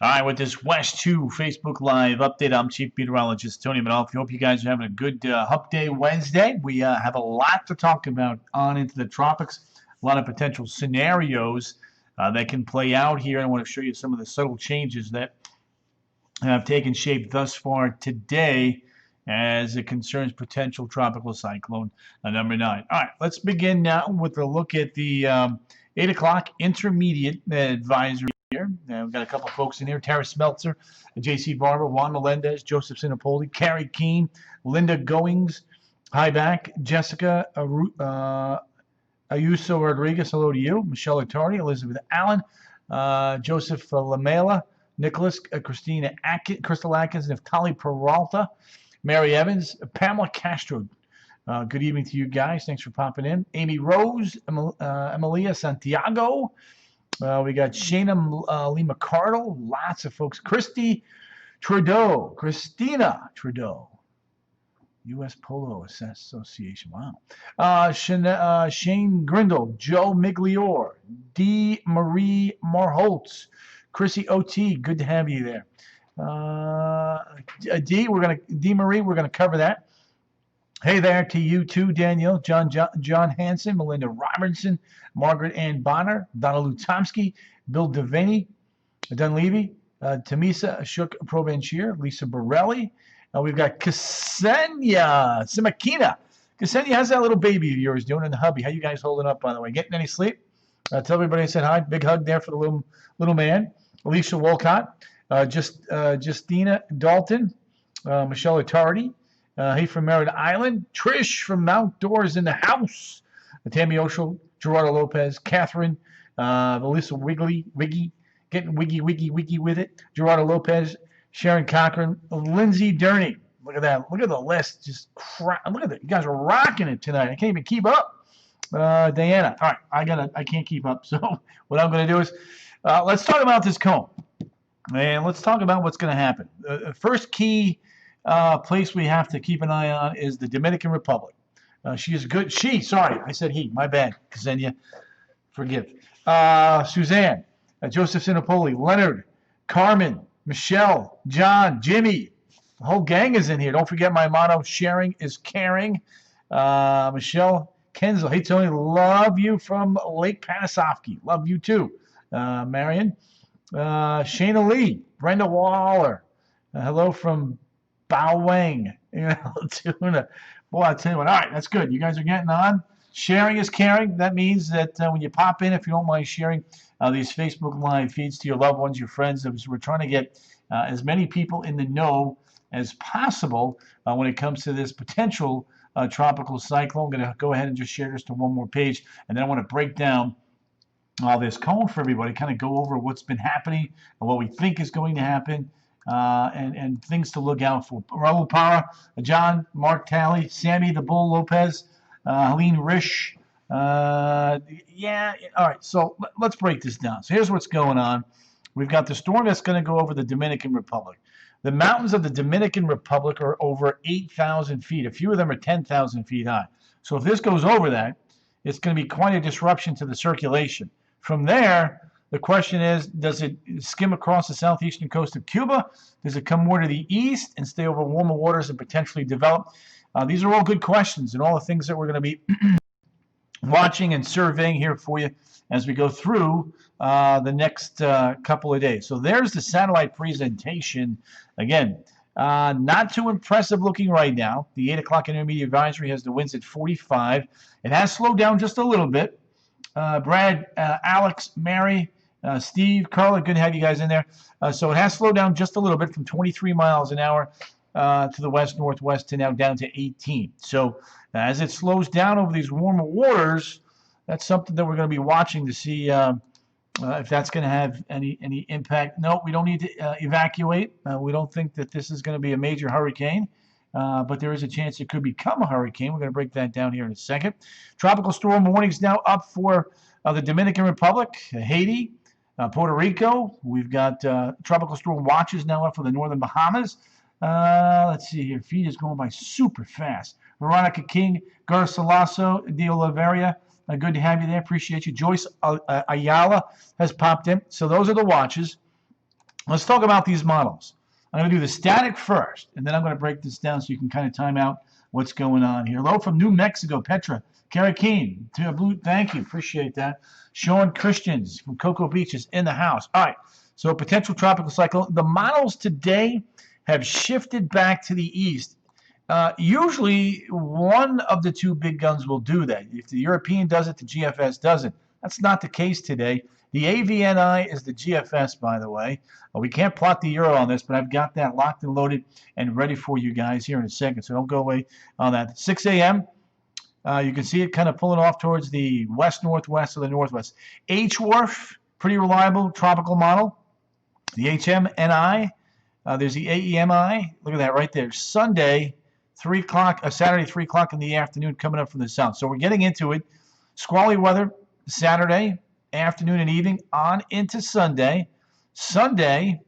All right, with this West 2 Facebook Live update, I'm Chief Meteorologist Tony Manolfi. Hope you guys are having a good Hump Day Wednesday. We have a lot to talk about on into the tropics, a lot of potential scenarios that can play out here. I want to show you some of the subtle changes that have taken shape thus far today as it concerns potential tropical cyclone number 9. All right, let's begin now with a look at the 8 o'clock intermediate advisory here. We've got a couple folks in here: Tara Smeltzer, J.C. Barber, Juan Melendez, Joseph Sinopoli, Carrie Keene, Linda Goings, hi back, Jessica Ayuso Rodriguez, hello to you, Michelle Attardi, Elizabeth Allen, Joseph Lamela, Nicholas, Christina Crystal Atkins, Naftali Peralta, Mary Evans, Pamela Castro. Good evening to you guys. Thanks for popping in. Amy Rose, Emilia Santiago. We got Shayna Lee McCardle. Lots of folks. Christina Trudeau. U.S. Polo Association. Wow. Shane Grindle, Joe Miglior, D. Marie Marholtz, Chrissy O.T., good to have you there. D. Marie, we're gonna cover that. Hey there to you too, Danielle, John Hansen, Melinda Robertson, Margaret Ann Bonner, Donna Lutomsky, Bill Devaney, Dunleavy, Tamisa Ashok Provencher, Lisa Borelli. We've got Ksenia Simakina. Ksenia, how's that little baby of yours doing in the hubby? How you guys holding up, by the way? Getting any sleep? Tell everybody I said hi. Big hug there for the little man. Alicia Wolcott, Justina Dalton, Michelle Attardi. Hey from Merritt Island. Trish from Mount Doors in the house. Tammy Oshel, Gerardo Lopez, Catherine, Melissa Wiggy, getting wiggy with it. Gerardo Lopez, Sharon Cochran, Lindsay Durney. Look at that. Look at the list. Look at that. You guys are rocking it tonight. I can't even keep up. Diana. All right, I can't keep up. So what I'm going to do is let's talk about this cone. And let's talk about what's going to happen. The first key place we have to keep an eye on is the Dominican Republic. She is good. Sorry, I said he. My bad, Ksenia. Forgive. Suzanne, Joseph Sinopoli, Leonard, Carmen, Michelle, John, Jimmy. The whole gang is in here. Don't forget my motto, sharing is caring. Michelle Kenzel. Hey, Tony, love you from Lake Panisofsky. Love you too. Marion. Shayna Lee, Brenda Waller. Hello from Bawang. Tuna. Boy, I tell you what. All right, that's good. You guys are getting on. Sharing is caring. That means that when you pop in, if you don't mind sharing these Facebook Live feeds to your loved ones, your friends, we're trying to get as many people in the know as possible when it comes to this potential tropical cyclone. I'm going to go ahead and just share this to one more page, and then I want to break down this cone for everybody, kind of go over what's been happening and what we think is going to happen, and things to look out for. Raul Parra, John, Mark Talley, Sammy the Bull Lopez, Helene Risch. All right, so let's break this down. So here's what's going on. We've got the storm that's going to go over the Dominican Republic. The mountains of the Dominican Republic are over 8,000 feet. A few of them are 10,000 feet high. So if this goes over that, it's going to be quite a disruption to the circulation. From there, the question is, does it skim across the southeastern coast of Cuba? Does it come more to the east and stay over warmer waters and potentially develop? These are all good questions and all the things that we're going to be watching and surveying here for you as we go through the next couple of days. So there's the satellite presentation. Again, not too impressive looking right now. The 8 o'clock intermediate advisory has the winds at 45. It has slowed down just a little bit. Brad, Alex, Mary, Steve, Carla, good to have you guys in there. So it has slowed down just a little bit from 23 miles an hour to the west-northwest to now down to 18. So as it slows down over these warmer waters, that's something that we're going to be watching to see if that's going to have any impact. No, we don't need to evacuate. We don't think that this is going to be a major hurricane. But there is a chance it could become a hurricane. We're going to break that down here in a second. Tropical storm warnings now up for the Dominican Republic, Haiti, Puerto Rico. We've got tropical storm watches now up for the northern Bahamas. Let's see here. Feed is going by super fast. Veronica King, Garcilaso, De Oliveira. Good to have you there. Appreciate you. Joyce Ayala has popped in. So those are the watches. Let's talk about these models. I'm going to do the static first, and then I'm going to break this down so you can kind of time out what's going on here. Hello from New Mexico, Petra. Karakeen, thank you. Appreciate that. Sean Christians from Cocoa Beach is in the house. All right, so potential tropical cyclone. The models today have shifted back to the east. Usually, one of the two big guns will do that. If the European does it, the GFS doesn't. That's not the case today. The AVNI is the GFS, by the way. We can't plot the Euro on this, but I've got that locked and loaded and ready for you guys here in a second, so don't go away on that. 6 a.m., you can see it kind of pulling off towards the west-northwest or the northwest. HWRF, pretty reliable tropical model. The HMNI, there's the AEMI. Look at that right there. Sunday, 3 o'clock, Saturday, 3 o'clock in the afternoon coming up from the south. So we're getting into it. Squally weather Saturday afternoon and evening on into Sunday. Sunday,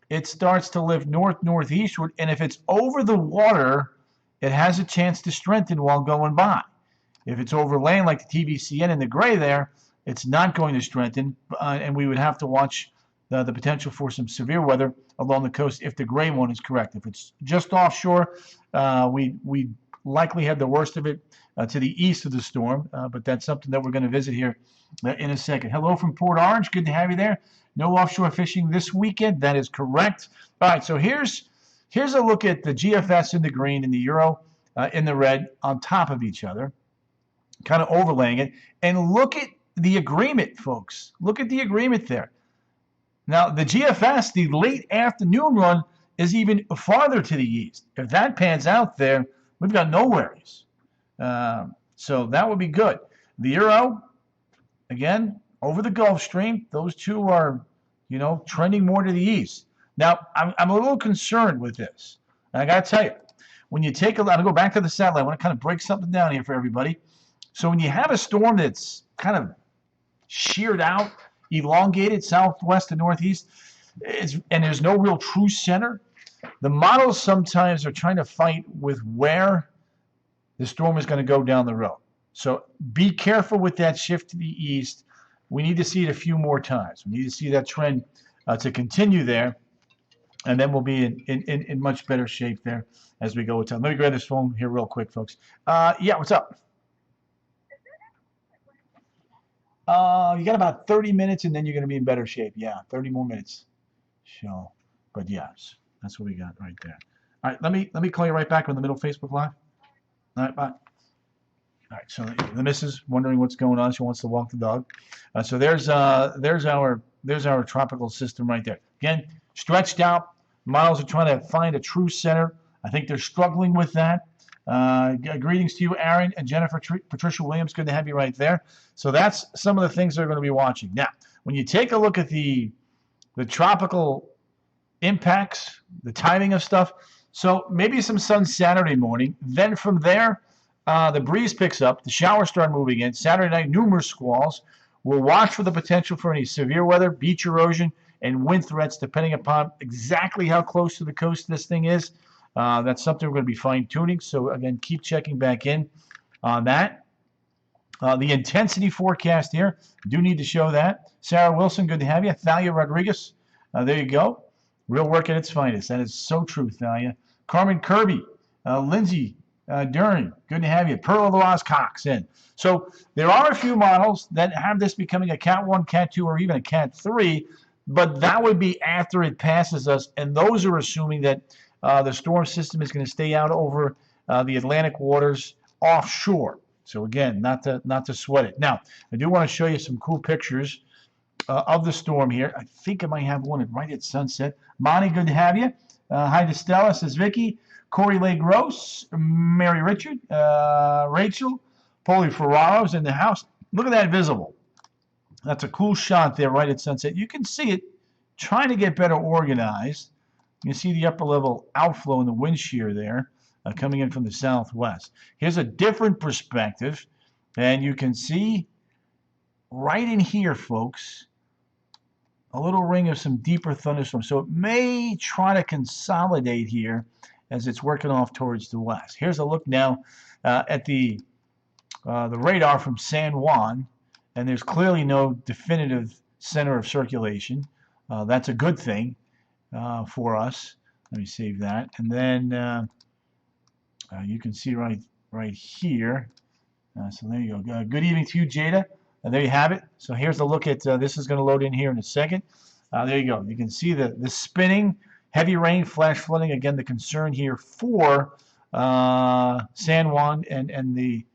it starts to lift north-northeastward, and if it's over the water, it has a chance to strengthen while going by. If it's over land like the TVCN in the gray there, it's not going to strengthen, and we would have to watch the potential for some severe weather along the coast if the gray one is correct. If it's just offshore, we likely have the worst of it to the east of the storm, but that's something that we're going to visit here in a second. Hello from Port Orange. Good to have you there. No offshore fishing this weekend. That is correct. All right, so here's a look at the GFS in the green and the Euro in the red on top of each other, kind of overlaying it. And look at the agreement, folks. Look at the agreement there. Now, the GFS, the late afternoon run, is even farther to the east. If that pans out there, we've got no worries. So that would be good. The Euro, again, over the Gulf Stream, those two are, trending more to the east. Now, I'm a little concerned with this. And I got to tell you, when you take a look, I'll go back to the satellite. I want to kind of break something down here for everybody. So when you have a storm that's kind of sheared out, elongated southwest to northeast, and there's no real true center, the models sometimes are trying to fight with where the storm is going to go down the road. So be careful with that shift to the east. We need to see it a few more times. We need to see that trend to continue there, and then we'll be in much better shape there as we go with time. Let me grab this phone here real quick, folks. Yeah, what's up? You got about 30 minutes, and then you're going to be in better shape. Yeah, 30 more minutes. So, but yes, that's what we got right there. All right, let me call you right back on the middle Facebook Live. All right, bye. All right, so the missus wondering what's going on. She wants to walk the dog. So there's our tropical system right there. Again, stretched out. Models are trying to find a true center. I think they're struggling with that. Greetings to you, Aaron and Jennifer Patricia Williams. Good to have you right there. So that's some of the things they're going to be watching. Now, when you take a look at the tropical impacts, the timing of stuff, so maybe some sun Saturday morning. Then from there, the breeze picks up. The showers start moving in. Saturday night, numerous squalls. We'll watch for the potential for any severe weather, beach erosion, and wind threats, depending upon exactly how close to the coast this thing is. That's something we're going to be fine-tuning. So, again, keep checking back in on that. The intensity forecast here, do need to show that. Sarah Wilson, good to have you. Thalia Rodriguez, there you go. Real work at its finest. That is so true, Thalia. Carmen Kirby, Lindsay Dern, good to have you. Pearl Loaz Cox in. So there are a few models that have this becoming a Cat 1, Cat 2, or even a Cat 3, but that would be after it passes us, and those are assuming that the storm system is going to stay out over the Atlantic waters offshore. So again, not to sweat it. Now, I do want to show you some cool pictures of the storm here. I think I might have one right at sunset. Monty, good to have you. Hi to Stella, says Vicky. Corey Lay Gross, Mary Richard, Rachel, Polly Ferraro's in the house. Look at that visible. That's a cool shot there right at sunset. You can see it trying to get better organized. You can see the upper level outflow in the wind shear there coming in from the southwest. Here's a different perspective, and you can see right in here, folks, a little ring of some deeper thunderstorms. So it may try to consolidate here as it's working off towards the west. Here's a look now at the radar from San Juan, and there's clearly no definitive center of circulation. That's a good thing. for us. Let me save that. And then you can see right here. So there you go. Good evening to you, Jada. There you have it. So here's a look at this is going to load in here in a second. There you go. You can see the spinning, heavy rain, flash flooding. Again, the concern here for San Juan and the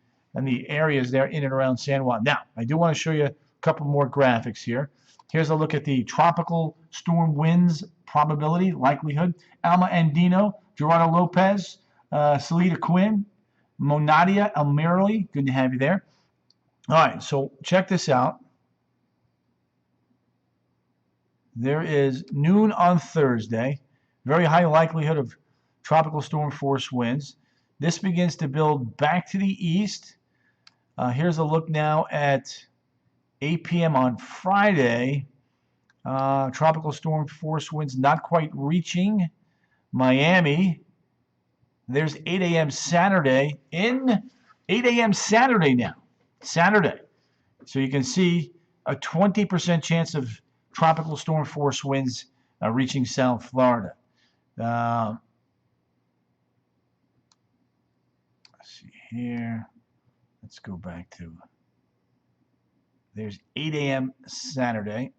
areas there in and around San Juan. Now, I do want to show you a couple more graphics here. Here's a look at the tropical storm winds probability, likelihood. Alma Andino, Gerardo Lopez, Salida Quinn, Monadia Almirali, good to have you there. All right, so check this out. There is noon on Thursday, very high likelihood of tropical storm force winds. This begins to build back to the east. Here's a look now at 8 p.m. on Friday. Tropical storm force winds not quite reaching Miami. There's 8 a.m. Saturday in 8 a.m. Saturday now. Saturday. So you can see a 20% chance of tropical storm force winds reaching South Florida. Let's see here. Let's go back to, there's 8 a.m. Saturday.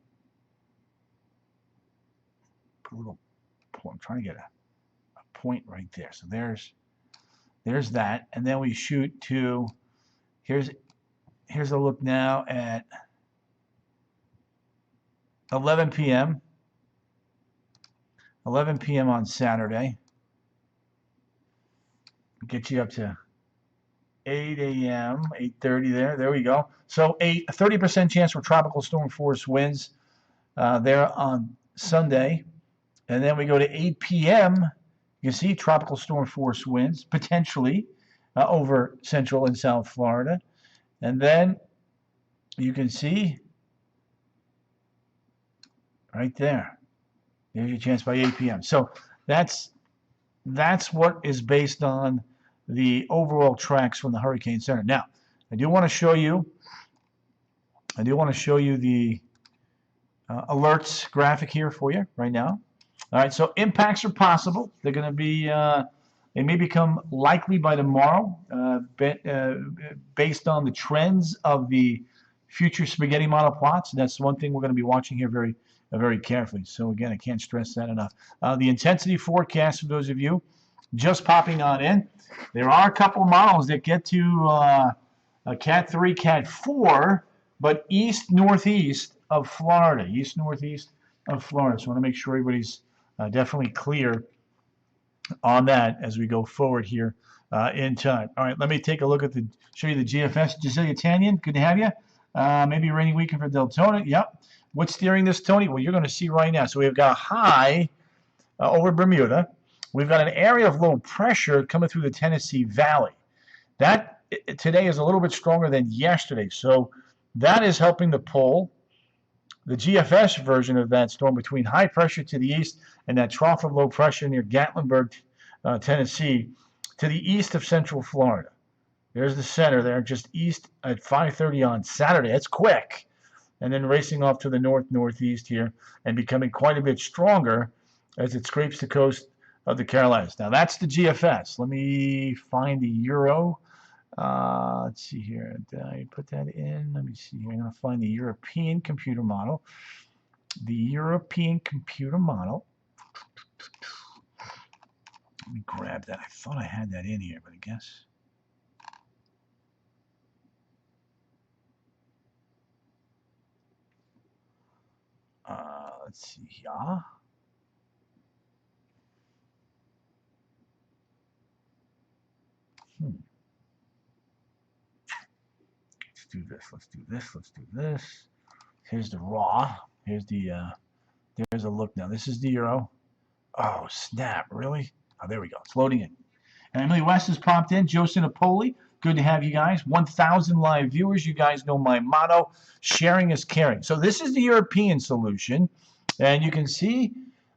Put a little, I'm trying to get a point right there. So there's that. And then we shoot to, here's a look now at 11 p.m. 11 p.m. on Saturday. Get you up to 8 a.m., 8:30 there. There we go. So a 30% chance for tropical storm force winds there on Sunday. And then we go to 8 p.m. You can see tropical storm force winds potentially over Central and South Florida. And then you can see right there. There's your chance by 8 p.m. So that's what is based on the overall tracks from the Hurricane Center. Now, I do want to show you the alerts graphic here for you right now. All right, so impacts are possible. They're going to be, they may become likely by tomorrow based on the trends of the future spaghetti model plots. That's one thing we're going to be watching here very carefully. So again, I can't stress that enough. The intensity forecast for those of you just popping on in. There are a couple models that get to a Cat 3, Cat 4, but east-northeast of Florida. East-northeast of Florida. So I want to make sure everybody's definitely clear on that as we go forward here in time. All right, let me take a look at show you the GFS. Gisela Tanyan, good to have you. Maybe a rainy weekend for Deltona. Yep. What's steering this, Tony? Well, you're going to see right now. So we've got a high over Bermuda. We've got an area of low pressure coming through the Tennessee Valley. That today is a little bit stronger than yesterday. So that is helping to pull the GFS version of that storm between high pressure to the east and that trough of low pressure near Gatlinburg, Tennessee, to the east of Central Florida. There's the center there, just east at 5:30 on Saturday. That's quick. And then racing off to the northeast here and becoming quite a bit stronger as it scrapes the coast of the Carolinas. Now that's the GFS. Let me find the Euro. Let's see here. Did I put that in? Let me see here. I'm going to find the European computer model. The European computer model. Let me grab that. I thought I had that in here, but I guess. Let's see here. Let's do this. Let's do this. Let's do this. Here's the raw. Here's the. There's a look now. This is the Euro. Oh snap! Really? Oh, there we go. It's loading in. And Emily West has popped in. Joe Sinopoli. Good to have you guys. 1,000 live viewers. You guys know my motto: sharing is caring. So this is the European solution, and you can see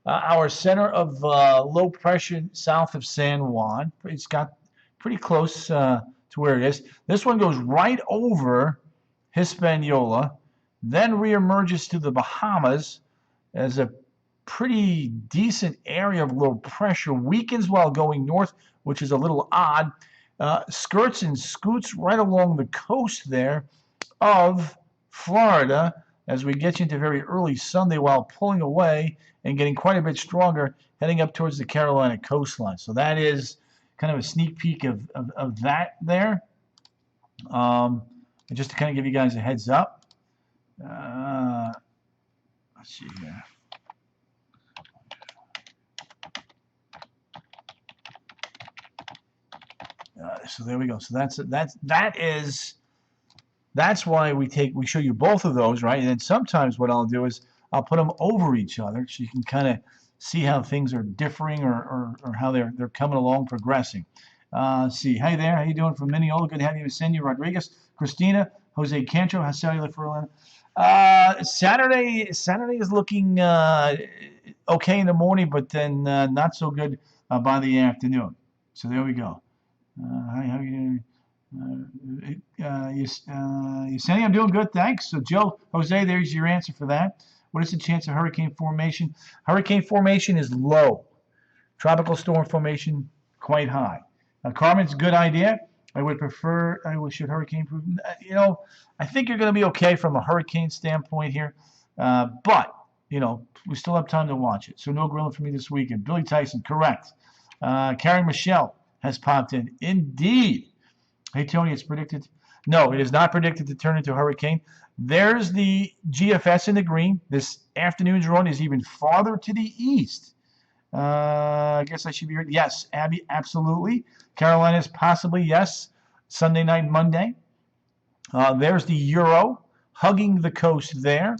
our center of low pressure south of San Juan. It's got pretty close to where it is. This one goes right over Hispaniola, then reemerges to the Bahamas as a pretty decent area of low pressure. Weakens while going north, which is a little odd. Skirts and scoots right along the coast there of Florida as we get into very early Sunday while pulling away and getting quite a bit stronger, heading up towards the Carolina coastline. So that is kind of a sneak peek of that there. Just to kind of give you guys a heads up. Let's see here. So there we go. So that's why we show you both of those, right? And then sometimes what I'll do is I'll put them over each other so you can kind of see how things are differing or how they're coming along, progressing. See, hey there, how you doing from Mineola? Good to have you, Senor Rodriguez, Christina, Jose Cancho, how's cellular for Saturday is looking okay in the morning, but then not so good by the afternoon. So there we go. Hi, how are you doing? Yesenia, I'm doing good, thanks. So Joe, Jose, there's your answer for that. What is the chance of hurricane formation? Hurricane formation is low. Tropical storm formation, quite high. Carmen's a good idea. Should hurricane proof. I think you're going to be okay from a hurricane standpoint here. But, we still have time to watch it. So no grilling for me this weekend. Billy Tyson, correct. Karen Michelle has popped in. Indeed. Hey, Tony, it's predicted. No, it is not predicted to turn into a hurricane. There's the GFS in the green. This afternoon's run is even farther to the east. I guess I should be right. Yes, Abby, absolutely. Carolinas, possibly, yes. Sunday night, Monday. There's the Euro hugging the coast there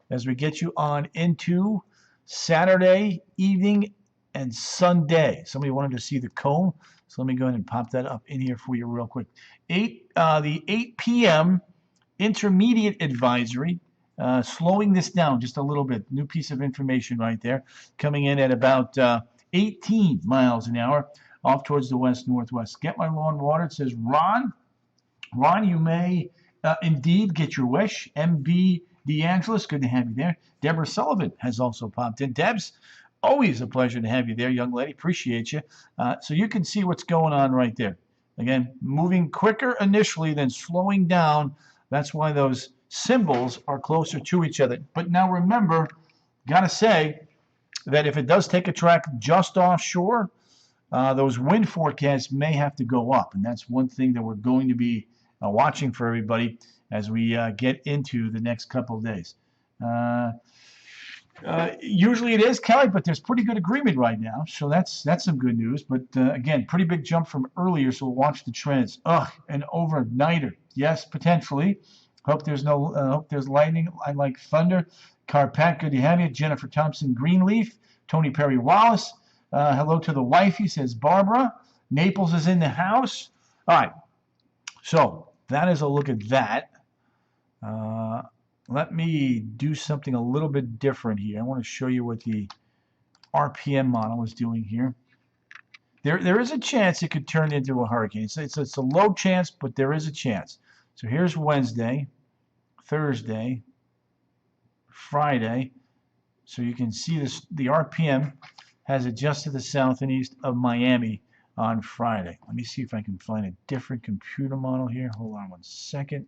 as we get you on into Saturday evening and Sunday. Somebody wanted to see the cone, so let me go ahead and pop that up in here for you real quick. The 8 p.m. intermediate advisory, slowing this down just a little bit. New piece of information right there, coming in at about 18 miles an hour off towards the west-northwest. Get my lawn watered, says Ron. Ron, you may indeed get your wish. MB DeAngelis, good to have you there. Deborah Sullivan has also popped in. Debs, always a pleasure to have you there, young lady. Appreciate you. So you can see what's going on right there. Again, moving quicker initially, then slowing down. That's why those symbols are closer to each other. But now remember, got to say that if it does take a track just offshore, those wind forecasts may have to go up. And that's one thing that we're going to be watching for everybody as we get into the next couple of days. Usually it is, Kelly, but there's pretty good agreement right now. So that's some good news. But again, pretty big jump from earlier, so we'll watch the trends. An overnighter. Yes, potentially. Hope there's lightning. I like thunder. Carpat, good to have you. Jennifer Thompson Greenleaf. Tony Perry Wallace. Hello to the wifey, says Barbara. Naples is in the house. All right. So that is a look at that. Let me do something a little bit different here. I want to show you what the RPM model is doing here. There is a chance it could turn into a hurricane. It's a low chance, but there is a chance. So here's Wednesday, Thursday, Friday. So you can see this. The RPM has adjusted to the south and east of Miami on Friday. Let me see if I can find a different computer model here. Hold on one second.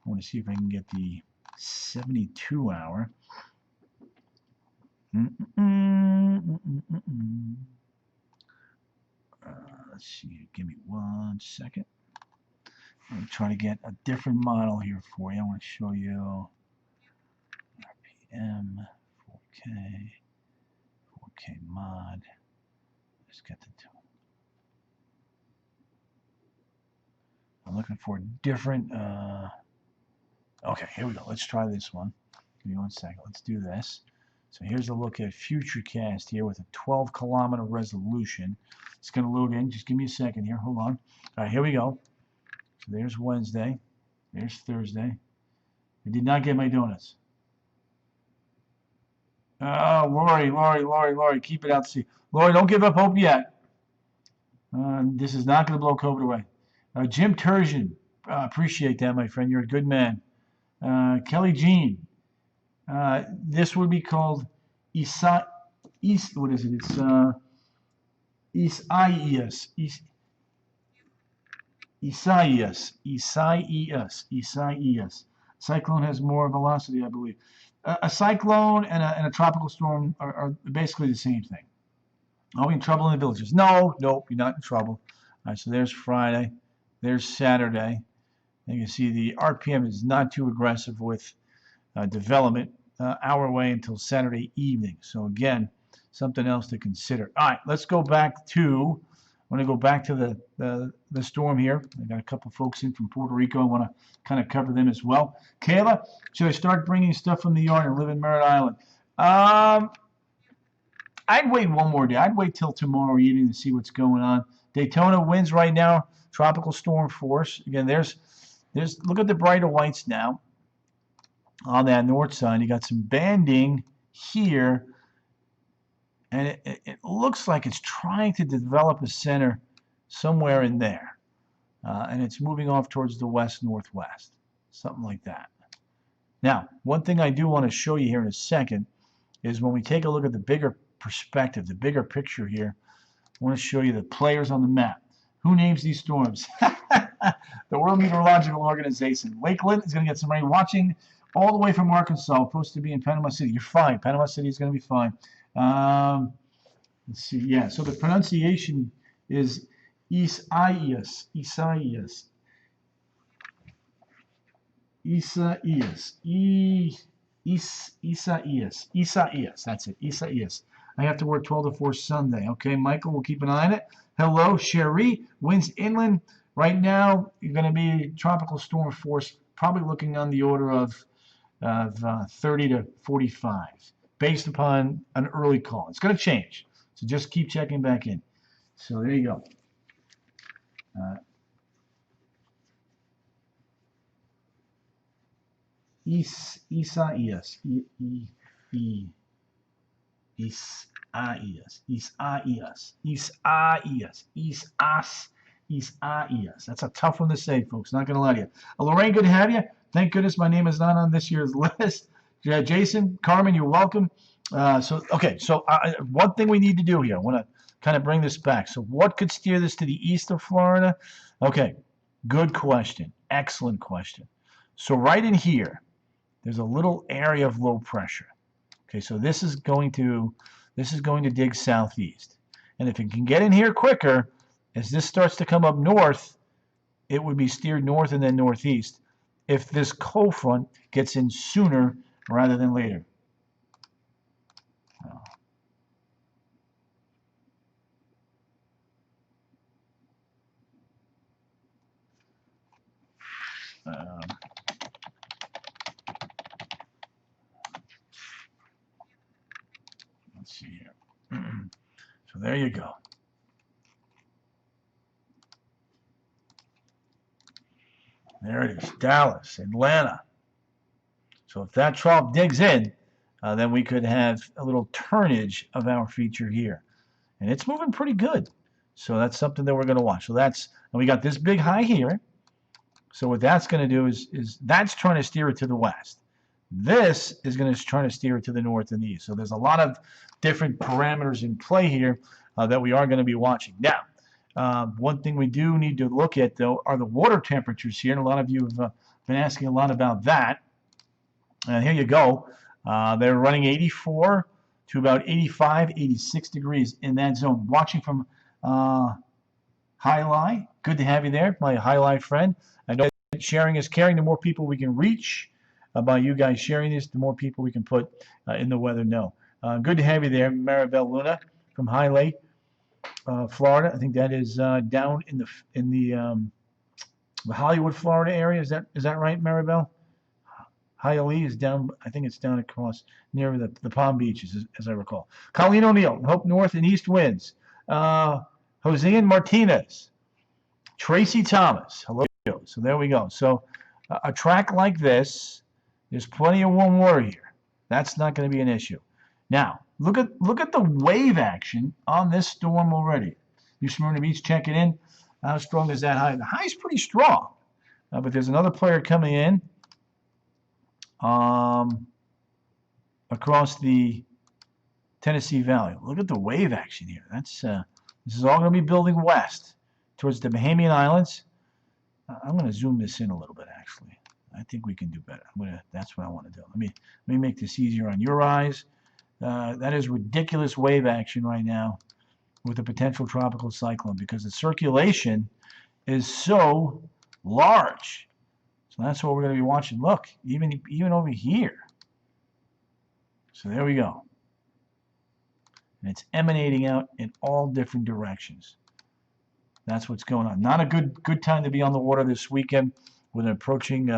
I want to see if I can get the 72 hour. Let's see. Give me 1 second. I'm going to try to get a different model here for you. I want to show you RPM, 4K mod. Let's get the two. I'm looking for a different. Okay, here we go. Let's try this one. Give me 1 second. Let's do this. So here's a look at Futurecast here with a 12-kilometer resolution. It's going to load in. Just give me a second here. Hold on. All right, here we go. So there's Wednesday. There's Thursday. I did not get my donuts. Oh, Lori, keep it out to sea. Lori, don't give up hope yet. This is not going to blow COVID away. Jim Turgeon, appreciate that, my friend. You're a good man. Kelly Jean, this would be called east. What is it? It's Isaias. Isaias. Cyclone has more velocity, I believe. A cyclone and a tropical storm are basically the same thing. Are we in trouble in the villages? No, nope, you're not in trouble. All right, so there's Friday. There's Saturday. And you can see the RPM is not too aggressive with development our way until Saturday evening. So again, something else to consider. All right, let's go back to, I want to go back to the storm here. I got a couple folks in from Puerto Rico. I want to kind of cover them as well. Kayla, should I start bringing stuff from the yard and live in Merritt Island? I'd wait one more day. I'd wait till tomorrow evening to see what's going on. Daytona winds right now, tropical storm force. Again, there's look at the brighter whites now on that north side. You got some banding here, and it looks like it's trying to develop a center somewhere in there, and it's moving off towards the west-northwest, something like that. Now, one thing I do want to show you here in a second is when we take a look at the bigger perspective, the bigger picture here, I want to show you the players on the map. Who names these storms? The World Meteorological Organization. Lakeland is going to get some rain. Watching all the way from Arkansas, supposed to be in Panama City. You're fine. Panama City is going to be fine. Let's see. Yeah, so the pronunciation is Isaias. Isaias. Isaias. Isaias. Isaias. That's it. Isaias. I have to work 12 to 4 Sunday. Okay, Michael, we'll keep an eye on it. Hello, Sherry. Winds inland. Right now, you're going to be tropical storm force, probably looking on the order of 30 to 45, based upon an early call. It's going to change, so just keep checking back in. So there you go. Isaias. Isaias. That's a tough one to say, folks. Not going to lie to you. Lorraine, good to have you. Thank goodness my name is not on this year's list. Jason, Carmen, you're welcome. So one thing we need to do here, I want to kind of bring this back. So what could steer this to the east of Florida? Okay, good question. Excellent question. So right in here, there's a little area of low pressure. Okay, so this is going to dig southeast. And if it can get in here quicker, as this starts to come up north, it would be steered north and then northeast if this cold front gets in sooner rather than later. Let's see here. So there you go. There it is, Dallas, Atlanta. So if that trough digs in, then we could have a little turnage of our feature here. And it's moving pretty good. So that's something that we're going to watch. So and we got this big high here. So what that's going to do is that's trying to steer it to the west. This is going to try to steer it to the north and the east. So there's a lot of different parameters in play here that we are going to be watching. Now, one thing we do need to look at, though, are the water temperatures here. And a lot of you have been asking a lot about that. And here you go. They're running 84 to about 85, 86 degrees in that zone. Watching from Highlight. Good to have you there, my Highlight friend. I know sharing is caring. The more people we can reach by you guys sharing this, the more people we can put in the weather know. Good to have you there, Maribel Luna from Highlight. Florida. I think that is down in the Hollywood, Florida area. Is that right, Maribel? Hialeah is down. I think it's down across near the Palm Beaches, as I recall. Colleen O'Neill, Hope North and East winds. Josean Martinez, Tracy Thomas. Hello. So there we go. So a track like this, there's plenty of warm water here. That's not going to be an issue. Now, look at the wave action on this storm already. New Smyrna Beach checking in. How strong is that high? The high is pretty strong, but there's another player coming in across the Tennessee Valley. Look at the wave action here. That's this is all going to be building west towards the Bahamian Islands. I'm going to zoom this in a little bit, actually. I think we can do better. That's what I want to do. Let me make this easier on your eyes. That is ridiculous wave action right now with a potential tropical cyclone because the circulation is so large. So that's what we're going to be watching. Look, even over here. So there we go. And it's emanating out in all different directions. That's what's going on. Not a good time to be on the water this weekend with an approaching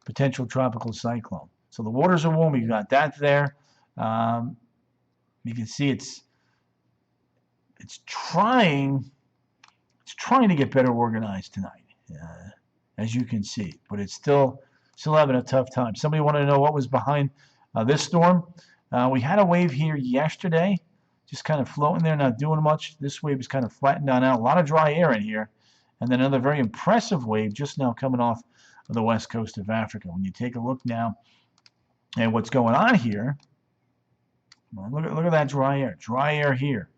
potential tropical cyclone. So the waters are warm. You got that there. You can see it's trying to get better organized tonight, as you can see. But it's still having a tough time. Somebody wanted to know what was behind this storm. We had a wave here yesterday, just kind of floating there, not doing much. This wave is kind of flattened down out. A lot of dry air in here. And then another very impressive wave just now coming off of the west coast of Africa. When you take a look now at what's going on here, well, look at that dry air. Dry air here.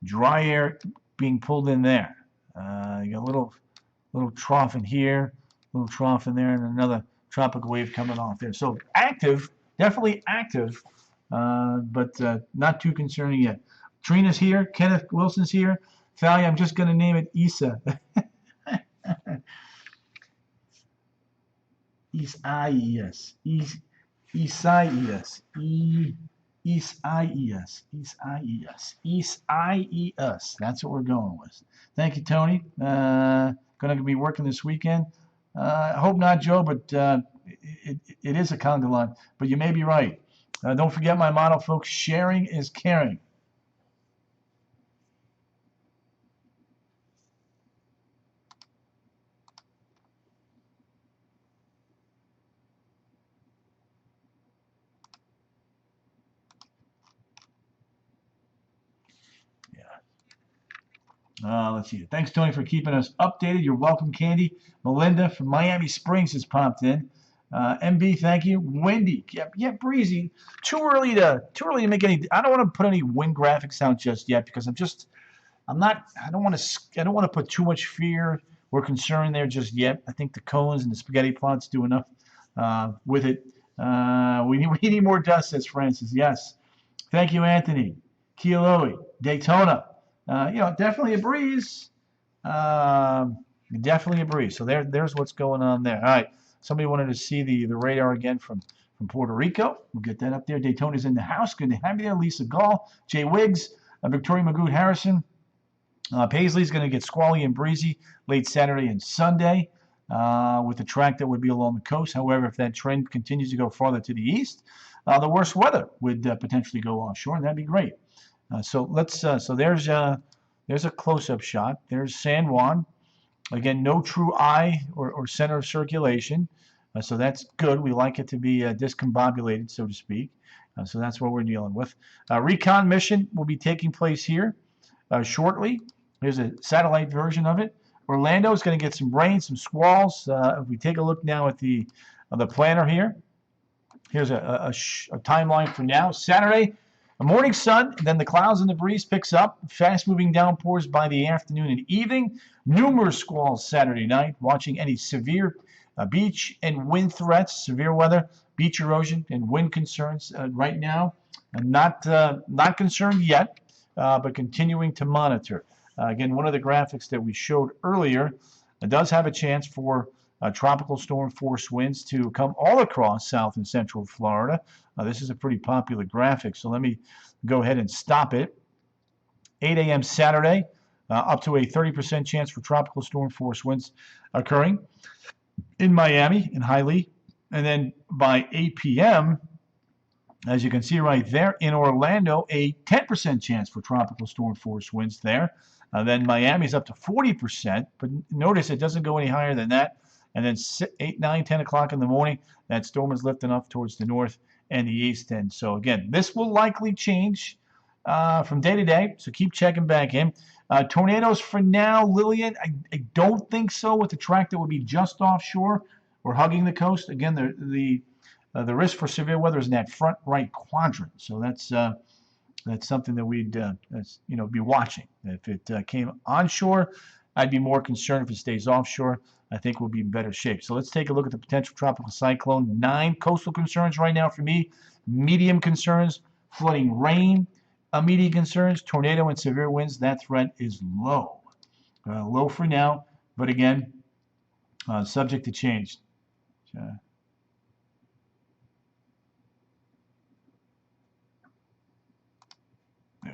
Dry air being pulled in there. You got a little trough in here, little trough in there, and another tropical wave coming off there. So active, definitely active, but not too concerning yet. Trina's here. Kenneth Wilson's here. Fally, I'm just going to name it Isa. Isaias. Isaias. Isaias. That's what we're going with. Thank you, Tony. Going to be working this weekend. I hope not, Joe, but it is a conga line. But you may be right. Don't forget my motto, folks. Sharing is caring. Let's see. Thanks, Tony, for keeping us updated. You're welcome, Candy. Melinda from Miami Springs has popped in. MB, thank you. Wendy, yeah, breezy. Too early to make any. I don't want to put any wind graphics out just yet because I don't want to put too much fear or concern there just yet. I think the cones and the spaghetti plots do enough with it. We need more dust, says Francis. Yes. Thank you, Anthony. Kealoe, Daytona. Definitely a breeze. Definitely a breeze. So there's what's going on there. All right. Somebody wanted to see the radar again from Puerto Rico. We'll get that up there. Daytona's in the house. Good to have you there. Lisa Gall, Jay Wiggs, Victoria Magoo Harrison. Paisley's going to get squally and breezy late Saturday and Sunday with the track that would be along the coast. However, if that trend continues to go farther to the east, the worst weather would potentially go offshore, and that'd be great. So there's a close-up shot. There's San Juan. Again, no true eye or center of circulation. So that's good. We like it to be discombobulated, so to speak. So that's what we're dealing with. Recon mission will be taking place here shortly. Here's a satellite version of it. Orlando is going to get some rain, some squalls. If we take a look now at the planner here, here's a timeline for now. Saturday, a morning sun, then the clouds and the breeze picks up. Fast-moving downpours by the afternoon and evening. Numerous squalls Saturday night. Watching any severe beach and wind threats, severe weather, beach erosion, and wind concerns right now. Not concerned yet, but continuing to monitor. Again, one of the graphics that we showed earlier does have a chance for tropical storm force winds to come all across South and Central Florida. This is a pretty popular graphic, so let me go ahead and stop it. 8 a.m. Saturday, up to a 30% chance for tropical storm force winds occurring in Miami, in Hialeah. And then by 8 p.m., as you can see right there, in Orlando, a 10% chance for tropical storm force winds there. Then Miami's up to 40%, but notice it doesn't go any higher than that. And then 8, 9, 10 o'clock in the morning, that storm is lifting up towards the north and the east end. So again, this will likely change from day to day, so keep checking back in. Tornadoes for now, Lillian, I don't think so with the track that would be just offshore or hugging the coast. Again, the risk for severe weather is in that front right quadrant, so that's So that's something that we'd be watching. If it came onshore, I'd be more concerned. If it stays offshore, I think we'll be in better shape. So let's take a look at the potential tropical cyclone. 9 coastal concerns right now for me. Medium concerns, flooding, rain. Immediate concerns, tornado and severe winds. That threat is low. Low for now, but again, subject to change. There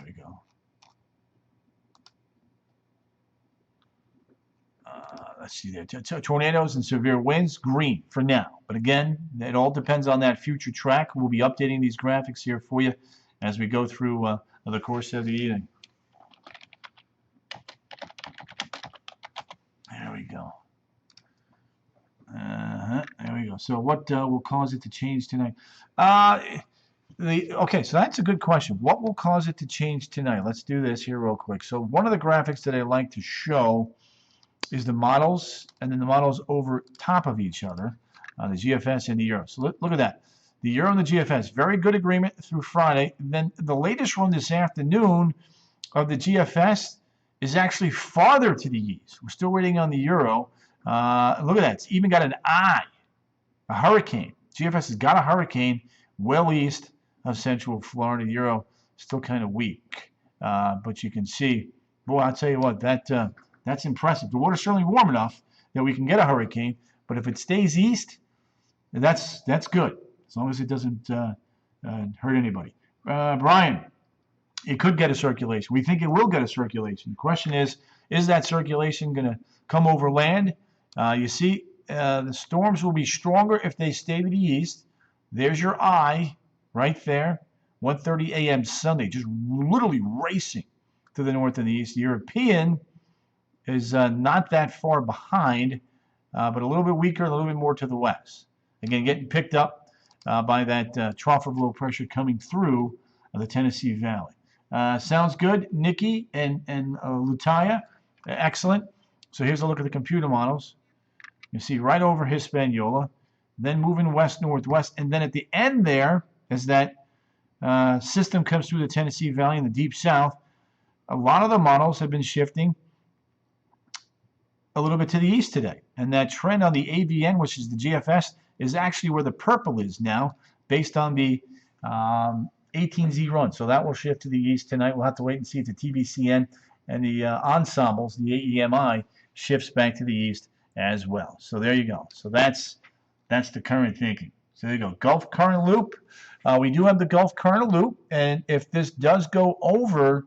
we go. Let's see there. Tornadoes and severe winds, green for now. But again, it all depends on that future track. We'll be updating these graphics here for you as we go through the course of the evening. There we go. There we go. So what will cause it to change tonight? Okay, so that's a good question. What will cause it to change tonight? Let's do this here real quick. So one of the graphics that I like to show is the models, and then the models over top of each other, the GFS and the Euro. So look at that. The Euro and the GFS, very good agreement through Friday. And then the latest run this afternoon of the GFS is actually farther to the east. We're still waiting on the Euro. Look at that. It's even got an eye, a hurricane. GFS has got a hurricane well east of central Florida. The Euro still kind of weak. But you can see, boy, I'll tell you what, that's impressive. The water's certainly warm enough that we can get a hurricane, but if it stays east, that's good, as long as it doesn't hurt anybody. Brian, it could get a circulation. We think it will get a circulation. The question is that circulation going to come over land? You see, the storms will be stronger if they stay to the east. There's your eye right there, 1:30 a.m. Sunday, just literally racing to the north and the east. The European is not that far behind, but a little bit weaker, a little bit more to the west. Again, getting picked up by that trough of low pressure coming through the Tennessee Valley. Sounds good, Nikki and Lutaya. Excellent. So here's a look at the computer models. You see right over Hispaniola, then moving west-northwest, and then at the end there, as that system comes through the Tennessee Valley in the deep south, a lot of the models have been shifting a little bit to the east today. And that trend on the AVN, which is the GFS, is actually where the purple is now, based on the 18Z run. So that will shift to the east tonight. We'll have to wait and see if the TBCN and the ensembles, the AEMI, shifts back to the east as well. So there you go. So that's the current thinking. So there you go. Gulf current loop. We do have the Gulf current loop, and if this does go over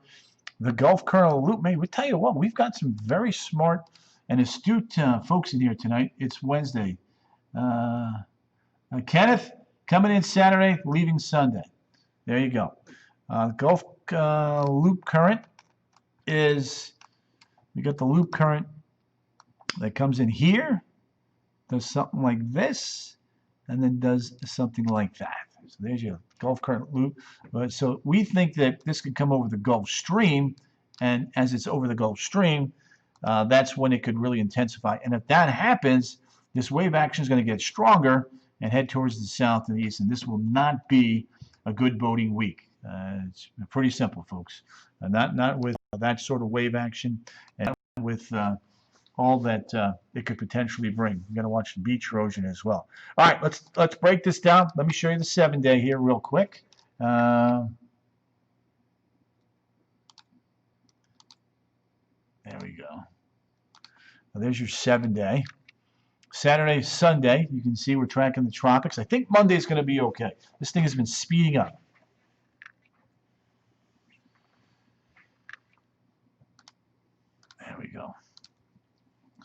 the Gulf current loop, maybe we tell you what, we've got some very smart and astute folks in here tonight. It's Wednesday. Kenneth, coming in Saturday, leaving Sunday. There you go. Gulf loop current is, we got the loop current that comes in here, does something like this, and then does something like that. So there's your Gulf current loop. So we think that this could come over the Gulf Stream, and as it's over the Gulf Stream, that's when it could really intensify. And if that happens, this wave action is going to get stronger and head towards the south and the east, and this will not be a good boating week. It's pretty simple, folks. Not with that sort of wave action, and with all that it could potentially bring. You're going to watch the beach erosion as well. All right, let's break this down. Let me show you the 7-day here real quick. There we go. Now, there's your 7-day. Saturday, Sunday, you can see we're tracking the tropics. I think Monday's going to be okay. This thing has been speeding up. There we go.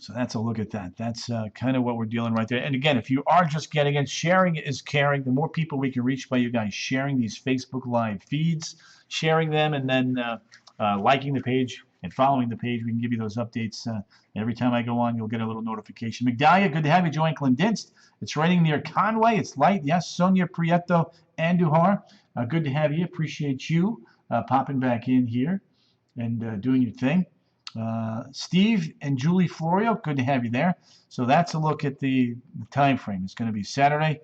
So that's a look at that. That's kind of what we're dealing right there. And again, if you are just getting in, sharing is caring. The more people we can reach by you guys sharing these Facebook Live feeds, sharing them, and then liking the page and following the page, we can give you those updates. Every time I go on, you'll get a little notification. Migdalia, good to have you join Clandinst. It's raining near Conway. It's light. Yes, Sonia, Prieto, Andujar. Good to have you. Appreciate you popping back in here and doing your thing. Steve and Julie Florio, good to have you there. So that's a look at the time frame. It's going to be Saturday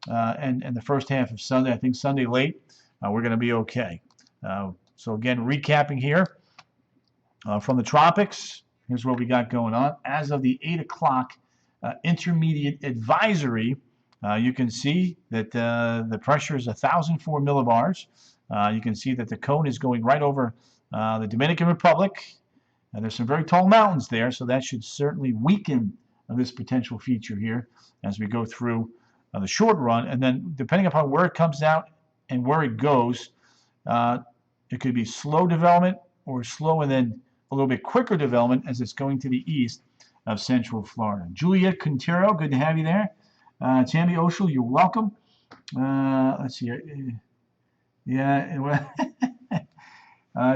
and the first half of Sunday. I think Sunday late, we're going to be okay. So again, recapping here from the tropics, here's what we got going on. As of the 8 o'clock intermediate advisory, you can see that the pressure is 1,004 millibars. You can see that the cone is going right over the Dominican Republic. And there's some very tall mountains there, so that should certainly weaken this potential feature here as we go through the short run. And then depending upon where it comes out and where it goes, it could be slow development or slow and then a little bit quicker development as it's going to the east of Central Florida. Juliet Quintero, good to have you there. Tammy Oshel, you're welcome. Let's see. Yeah.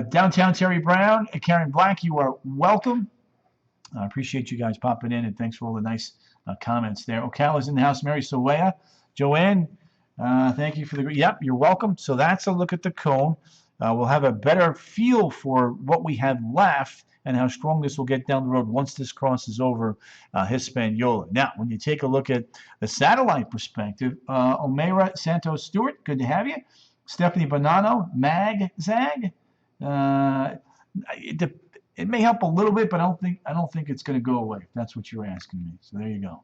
Downtown Terry Brown and Karen Black, you are welcome. I appreciate you guys popping in, and thanks for all the nice comments there. Ocala's in the house. Mary Soea. Joanne, thank you for the... Yep, you're welcome. So that's a look at the cone. We'll have a better feel for what we have left and how strong this will get down the road once this crosses over Hispaniola. Now, when you take a look at the satellite perspective, Omeira Santos Stewart, good to have you. Stephanie Bonanno, Mag Zag. It may help a little bit, but I don't think it's going to go away. If that's what you're asking me. So there you go.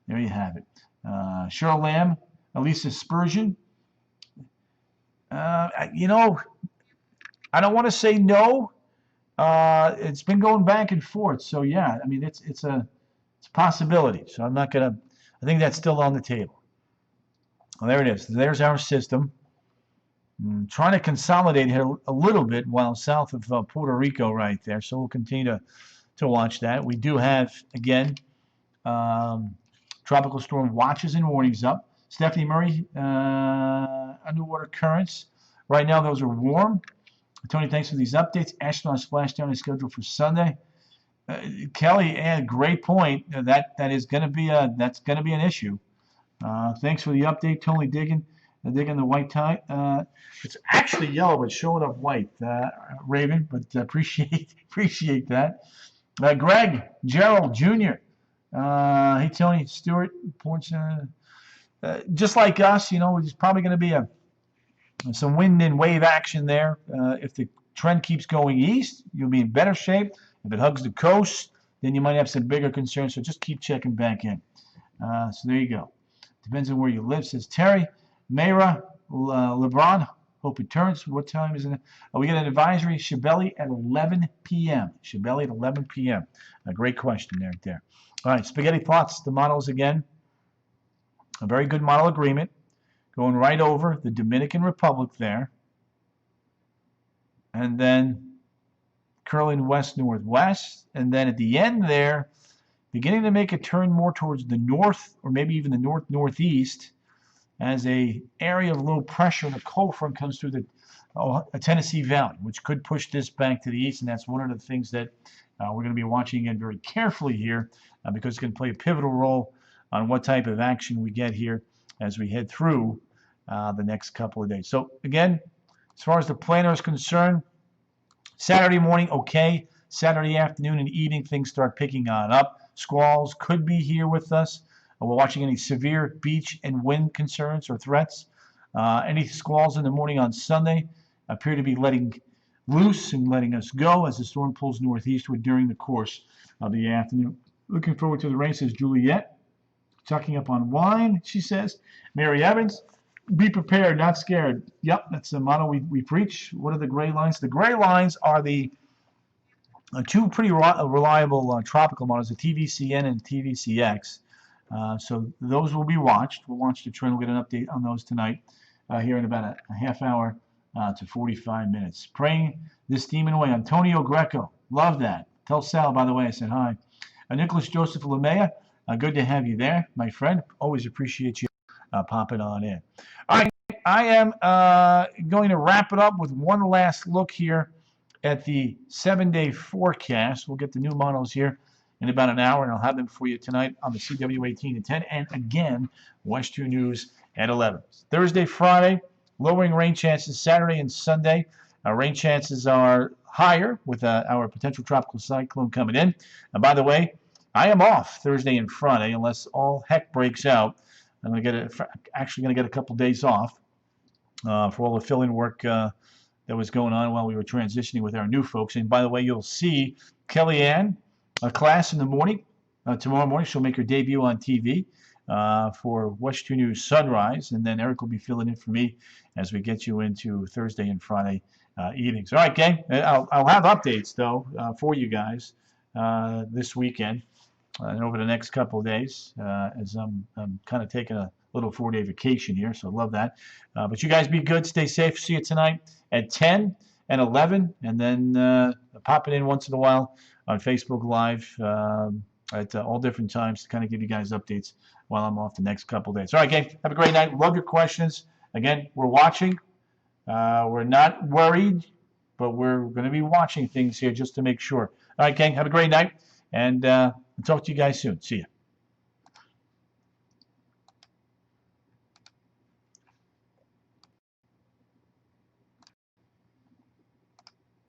There you have it. Cheryl Lamb, Elisa Spurgeon. I don't want to say no. It's been going back and forth. So yeah, I mean it's a possibility. So I'm not gonna. I think that's still on the table. Well, there it is. There's our system. Trying to consolidate here a little bit while south of Puerto Rico right there. So we'll continue to watch that. We do have, again, tropical storm watches and warnings up. Stephanie Murray, underwater currents. Right now, those are warm. Tony, thanks for these updates. Astronaut splashdown is scheduled for Sunday. Kelly, great point. That is going to be that's going to be an issue. Thanks for the update, Tony Diggin the white tie. It's actually yellow, but showing up white, Raven. But appreciate that. Greg Gerald Jr. Hey Tony Stewart, just like us, there's probably going to be some wind and wave action there. If the trend keeps going east, you'll be in better shape. If it hugs the coast, then you might have some bigger concerns. So just keep checking back in. So there you go. Depends on where you live, says Terry. Mayra LeBron, hope it turns. What time is it? We get an advisory, Shibeli at 11 p.m. Shibeli at 11 p.m. A great question there. All right, Spaghetti Thoughts, the models again. A very good model agreement. Going right over the Dominican Republic there. And then curling west-northwest. And then at the end there, beginning to make a turn more towards the north or maybe even the north-northeast as a area of low pressure. The cold front comes through the Tennessee Valley, which could push this back to the east. And that's one of the things that we're going to be watching again very carefully here because it's going to play a pivotal role on what type of action we get here as we head through the next couple of days. So again, as far as the planner is concerned, Saturday morning, okay. Saturday afternoon and evening, things start picking on up. Squalls could be here with us. We're watching any severe beach and wind concerns or threats. Any squalls in the morning on Sunday appear to be letting loose and letting us go as the storm pulls northeastward during the course of the afternoon. Looking forward to the rain, says Juliet. Tucking up on wine, she says. Mary Evans, be prepared, not scared. Yep, that's the motto we preach. What are the gray lines? The gray lines are the two pretty reliable tropical models, the TVCN and TVCX. So those will be watched. We'll watch the trend. We'll get an update on those tonight here in about a half hour to 45 minutes. Praying this demon away. Antonio Greco, love that. Tell Sal, by the way, I said hi. Nicholas Joseph Lemea, good to have you there, my friend. Always appreciate you popping on in. All right, I am going to wrap it up with one last look here at the 7-day forecast. We'll get the new models here in about an hour, and I'll have them for you tonight on the CW 18 at 10, and again, West 2 News at 11. Thursday, Friday, lowering rain chances. Saturday and Sunday, rain chances are higher with our potential tropical cyclone coming in. And by the way, I am off Thursday and Friday unless all heck breaks out. I'm actually going to get a couple days off for all the fill-in work that was going on while we were transitioning with our new folks. And by the way, you'll see Kellyanne, a class in the morning. Tomorrow morning, she'll make her debut on TV for Watch 2 News Sunrise. And then Eric will be filling in for me as we get you into Thursday and Friday evenings. All right, gang. I'll have updates, though, for you guys this weekend and over the next couple of days as I'm kind of taking a little 4-day vacation here. So I love that. But you guys be good. Stay safe. See you tonight at 10 and 11. And then pop it in once in a while on Facebook Live at all different times to kind of give you guys updates while I'm off the next couple of days. All right, gang. Have a great night. Love your questions. Again, we're watching. We're not worried, but we're going to be watching things here just to make sure. All right, gang. Have a great night. And I'll talk to you guys soon. See ya.